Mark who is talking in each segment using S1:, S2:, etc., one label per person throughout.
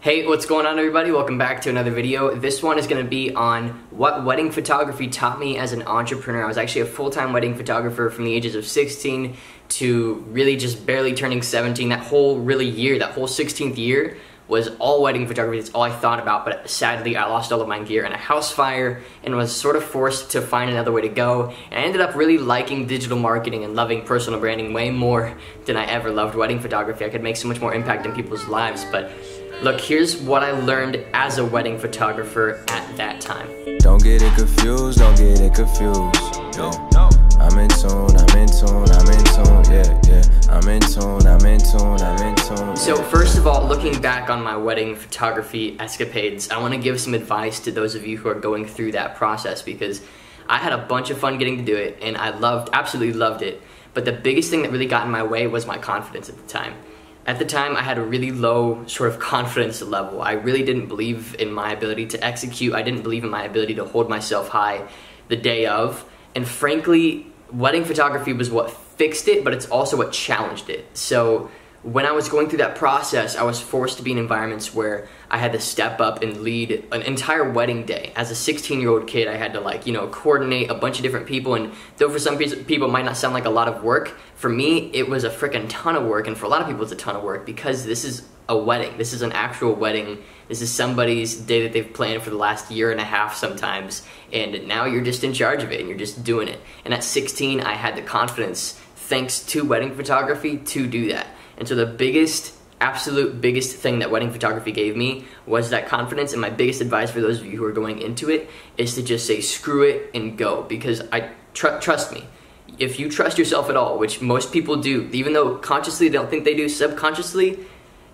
S1: Hey, what's going on everybody? Welcome back to another video. This one is going to be on what wedding photography taught me as an entrepreneur. I was actually a full-time wedding photographer from the ages of 16 to really just barely turning 17. That whole year, that whole 16th year was all wedding photography. That's all I thought about, but sadly I lost all of my gear in a house fire and was sort of forced to find another way to go. And I ended up really liking digital marketing and loving personal branding way more than I ever loved wedding photography. I could make so much more impact in people's lives, but look, here's what I learned as a wedding photographer at that time.
S2: Don't get it confused, don't get it confused. Yeah. I'm in tune, I'm in tune, I'm in tune, yeah. I'm in tune, I'm in tune, I'm in tune.
S1: So first of all, looking back on my wedding photography escapades, I want to give some advice to those of you who are going through that process, because I had a bunch of fun getting to do it and I absolutely loved it. But the biggest thing that really got in my way was my confidence at the time. At the time, I had a really low sort of confidence level. I really didn't believe in my ability to execute. I didn't believe in my ability to hold myself high the day of. And frankly, wedding photography was what fixed it, but it's also what challenged it. So when I was going through that process, I was forced to be in environments where I had to step up and lead an entire wedding day. As a 16-year-old kid, I had to coordinate a bunch of different people, and though for some people it might not sound like a lot of work, for me it was a freaking ton of work, and for a lot of people it's a ton of work because this is a wedding. This is an actual wedding. This is somebody's day that they've planned for the last year and a half sometimes, and now you're just in charge of it and you're just doing it. And at 16, I had the confidence, thanks to wedding photography, to do that. And so the absolute biggest thing that wedding photography gave me was that confidence, and my biggest advice for those of you who are going into it is to just say screw it and go, because trust me, if you trust yourself at all, which most people do, even though consciously they don't think they do, subconsciously,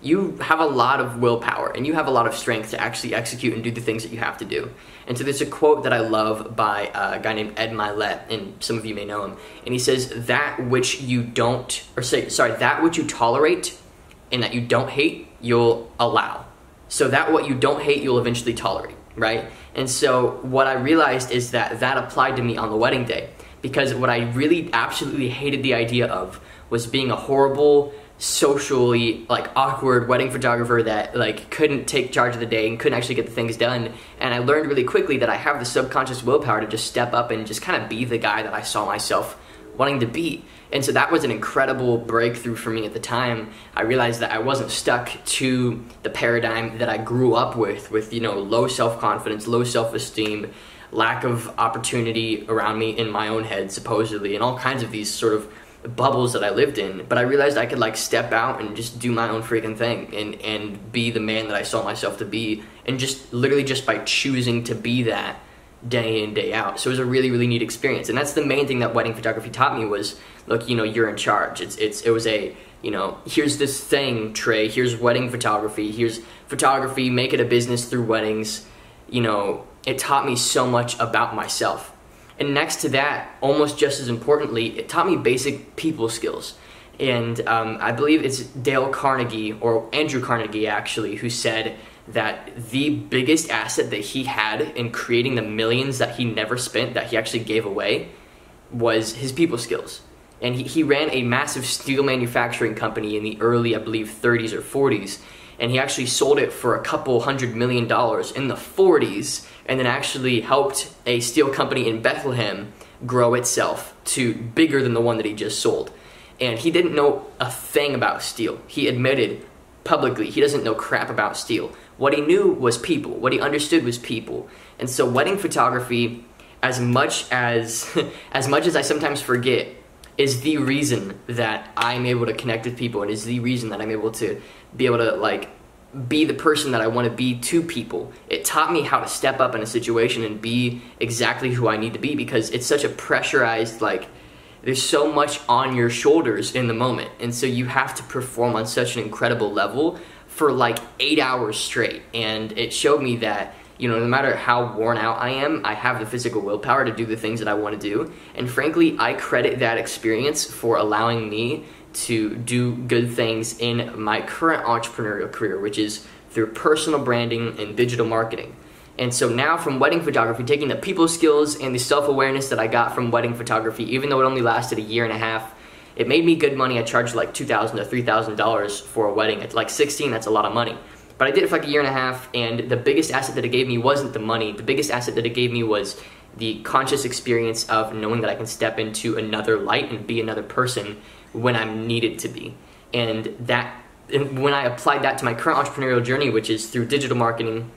S1: you have a lot of willpower and you have a lot of strength to actually execute and do the things that you have to do. And so there's a quote that I love by a guy named Ed Milet, and some of you may know him, and he says, that which you tolerate and that you don't hate, you'll allow. So that what you don't hate, you'll eventually tolerate, right? And so what I realized is that applied to me on the wedding day, because what I really absolutely hated the idea of was being a horrible, socially awkward wedding photographer that couldn't take charge of the day and couldn't actually get the things done. And I learned really quickly that I have the subconscious willpower to just step up and just kind of be the guy that I saw myself wanting to be. And so that was an incredible breakthrough for me at the time. I realized that I wasn't stuck to the paradigm that I grew up with low self-confidence, low self-esteem, lack of opportunity around me in my own head supposedly, and all kinds of these sort of bubbles that I lived in. But I realized I could step out and just do my own freaking thing and be the man that I saw myself to be, and just literally just by choosing to be that day in, day out. So it was a really, really neat experience. And that's the main thing that wedding photography taught me was, look, you're in charge. It was a, here's this thing, Trey, here's wedding photography, here's photography, make it a business through weddings. It taught me so much about myself. And next to that, almost just as importantly, it taught me basic people skills. And I believe it's Dale Carnegie, or Andrew Carnegie actually, who said that the biggest asset that he had in creating the millions that he never spent, that he actually gave away, was his people skills. And he ran a massive steel manufacturing company in the early, I believe, 30s or 40s. And he actually sold it for a couple $100 million in the 40s, and then actually helped a steel company in Bethlehem grow itself to bigger than the one that he just sold. And he didn't know a thing about steel. He admitted publicly he doesn't know crap about steel. What he knew was people. What he understood was people. And so wedding photography, as much as I sometimes forget, is the reason that I'm able to connect with people, and is the reason that I'm able to be be the person that I want to be to people. It taught me how to step up in a situation and be exactly who I need to be, because it's such a pressurized, there's so much on your shoulders in the moment, and so you have to perform on such an incredible level for 8 hours straight. And it showed me that no matter how worn out I am, I have the physical willpower to do the things that I want to do. And frankly, I credit that experience for allowing me to do good things in my current entrepreneurial career, which is through personal branding and digital marketing. And so now from wedding photography, taking the people skills and the self-awareness that I got from wedding photography, even though it only lasted a year and a half, it made me good money. I charged $2,000 to $3,000 for a wedding. At 16, that's a lot of money. But But I did it for like a year and a half, and the biggest asset that it gave me wasn't the money. The biggest asset that it gave me was the conscious experience of knowing that I can step into another light and be another person when I'm needed to be. And when I applied that to my current entrepreneurial journey, which is through digital marketing,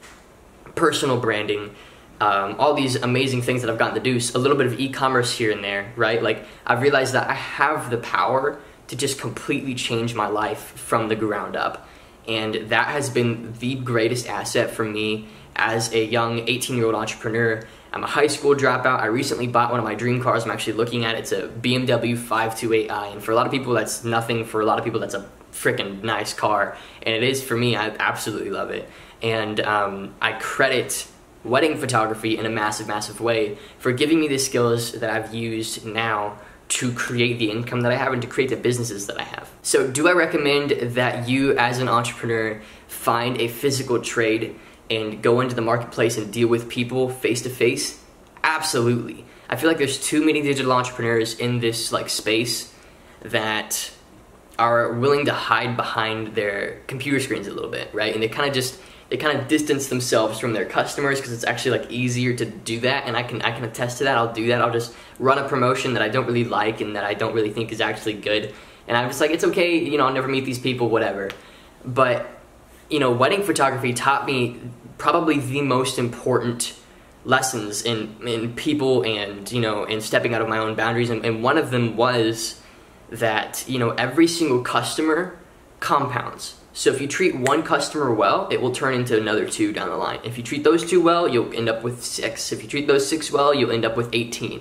S1: personal branding, all these amazing things that I've gotten to do, a little bit of e-commerce here and there, right? Like, I've realized that I have the power to just completely change my life from the ground up. And that has been the greatest asset for me as a young 18-year-old entrepreneur. I'm a high school dropout. I recently bought one of my dream cars. I'm actually looking at it. It's a BMW 528i, and for a lot of people that's nothing. For a lot of people that's a freaking nice car, and it is for me. I absolutely love it. And I credit wedding photography in a massive way for giving me the skills that I've used now to create the income that I have and to create the businesses that I have. So do I recommend that you as an entrepreneur find a physical trade and go into the marketplace and deal with people face to face? Absolutely. I feel like there's too many digital entrepreneurs in this like space that are willing to hide behind their computer screens a little bit, right? And they kind of distance themselves from their customers because it's actually like easier to do that, and I can attest to that. I'll do that. I'll just run a promotion that I don't really like and that I don't really think is actually good, and I'm just like, it's okay, you know, I'll never meet these people, whatever. But you know, wedding photography taught me probably the most important lessons in people and, you know, in stepping out of my own boundaries, and one of them was that, you know, every single customer compounds. So if you treat one customer well, it will turn into another 2 down the line. If you treat those 2 well, you'll end up with 6. If you treat those 6 well, you'll end up with 18,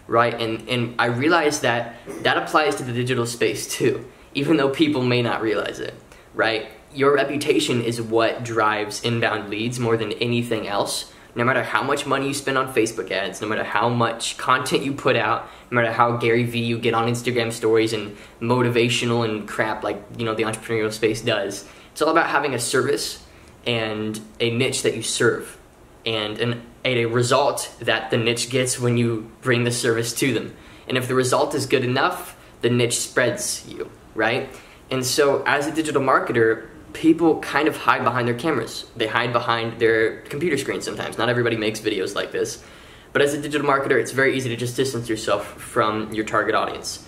S1: right? And I realized that applies to the digital space too, even though people may not realize it, right? Your reputation is what drives inbound leads more than anything else. No matter how much money you spend on Facebook ads, no matter how much content you put out, no matter how Gary Vee you get on Instagram stories and motivational and crap like, you know, the entrepreneurial space does, it's all about having a service and a niche that you serve and a result that the niche gets when you bring the service to them. And if the result is good enough, the niche spreads you, right? And so as a digital marketer, people kind of hide behind their cameras. They hide behind their computer screens sometimes. Not everybody makes videos like this. But as a digital marketer, it's very easy to just distance yourself from your target audience.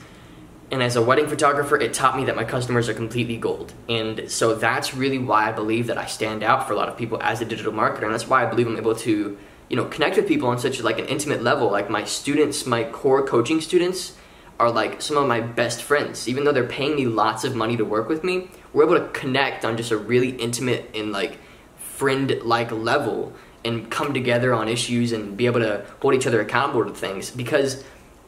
S1: And as a wedding photographer, it taught me that my customers are completely gold. And so that's really why I believe that I stand out for a lot of people as a digital marketer. And that's why I believe I'm able to, you know, connect with people on such like an intimate level. Like my students, my core coaching students, are like some of my best friends. Even though they're paying me lots of money to work with me, we're able to connect on just a really intimate and like friend-like level and come together on issues and be able to hold each other accountable to things, because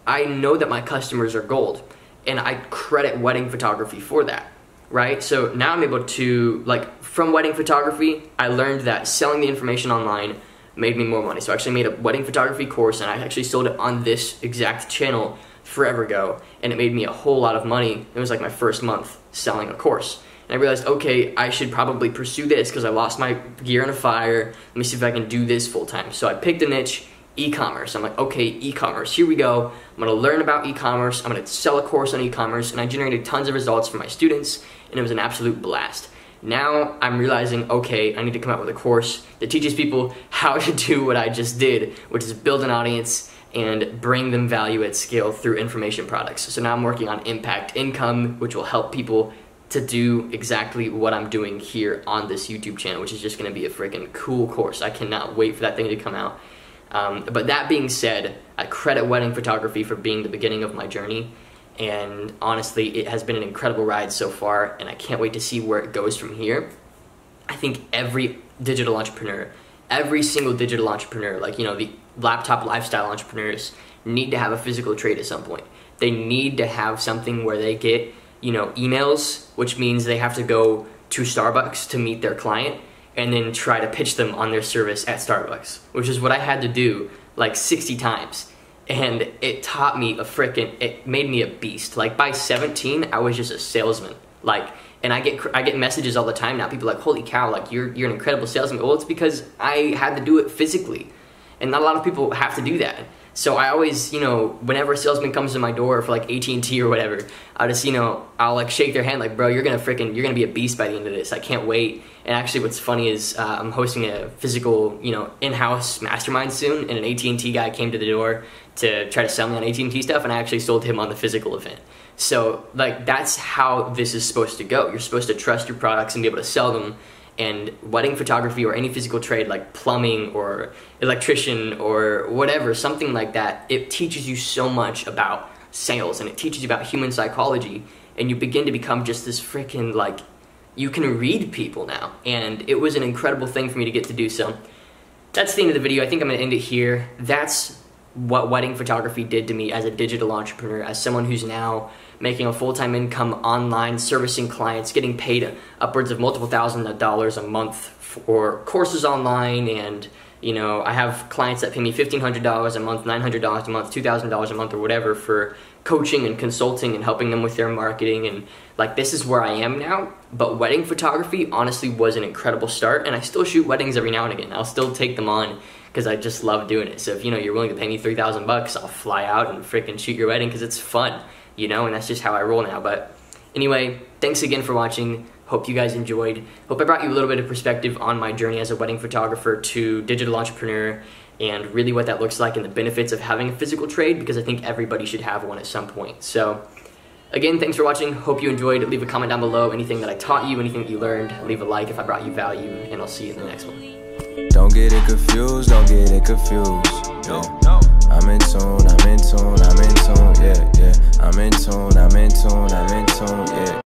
S1: I know that my customers are gold, and I credit wedding photography for that, right? So now I'm able to, like, from wedding photography, I learned that selling the information online made me more money. So I actually made a wedding photography course, and I actually sold it on this exact channel forever ago, and it made me a whole lot of money. It was like my first month selling a course, and I realized, okay, I should probably pursue this because I lost my gear in a fire. Let me see if I can do this full time. So I picked a niche, e-commerce. I'm like, okay, e-commerce, here we go. I'm gonna learn about e-commerce. I'm gonna sell a course on e-commerce, and I generated tons of results for my students, and it was an absolute blast. Now I'm realizing, okay, I need to come out with a course that teaches people how to do what I just did, which is build an audience and bring them value at scale through information products. So now I'm working on impact income, which will help people to do exactly what I'm doing here on this YouTube channel, which is just gonna be a freaking cool course. I cannot wait for that thing to come out. But that being said, I credit wedding photography for being the beginning of my journey. And honestly, it has been an incredible ride so far, and I can't wait to see where it goes from here. I think every digital entrepreneur, every single digital entrepreneur, like, you know, the laptop lifestyle entrepreneurs, need to have a physical trade at some point. They need to have something where they get, you know, emails, which means they have to go to Starbucks to meet their client and then try to pitch them on their service at Starbucks, which is what I had to do like 60 times. And it taught me it made me a beast. Like by 17, I was just a salesman. Like, and I get messages all the time now. People are like, holy cow, like you're an incredible salesman. Well, it's because I had to do it physically. And not a lot of people have to do that. So I always, whenever a salesman comes to my door for like AT&T or whatever, I'll just, I'll like shake their hand like, bro, you're gonna be a beast by the end of this. I can't wait. And actually what's funny is I'm hosting a physical, in-house mastermind soon, and an AT&T guy came to the door to try to sell me on AT&T stuff, and I actually sold him on the physical event. So like that's how this is supposed to go. You're supposed to trust your products and be able to sell them. And wedding photography or any physical trade like plumbing or electrician or whatever, something like that, it teaches you so much about sales, and it teaches you about human psychology, and you begin to become just this freaking, like, you can read people now. And it was an incredible thing for me to get to do. So that's the end of the video. I think I'm gonna end it here. That's what wedding photography did to me as a digital entrepreneur, as someone who's now making a full-time income online, servicing clients, getting paid upwards of multiple thousands of dollars a month for courses online. And I have clients that pay me $1,500 a month, $900 a month, $2,000 a month, or whatever, for coaching and consulting and helping them with their marketing. And like, this is where I am now. But wedding photography honestly was an incredible start, and I still shoot weddings every now and again. I'll still take them on because I just love doing it. So if you're willing to pay me $3,000 bucks, I'll fly out and freaking shoot your wedding because it's fun, and that's just how I roll now. But anyway, thanks again for watching. Hope you guys enjoyed. Hope I brought you a little bit of perspective on my journey as a wedding photographer to digital entrepreneur, and really what that looks like and the benefits of having a physical trade, because I think everybody should have one at some point. So again, thanks for watching. Hope you enjoyed. Leave a comment down below. Anything that I taught you, anything that you learned, leave a like if I brought you value, and I'll see you in the next one.
S2: Don't get it confused, don't get it confused. Yeah. I'm in tune, I'm in tune, I'm in tune, yeah, yeah. I'm in tune, I'm in tune, I'm in tune, yeah.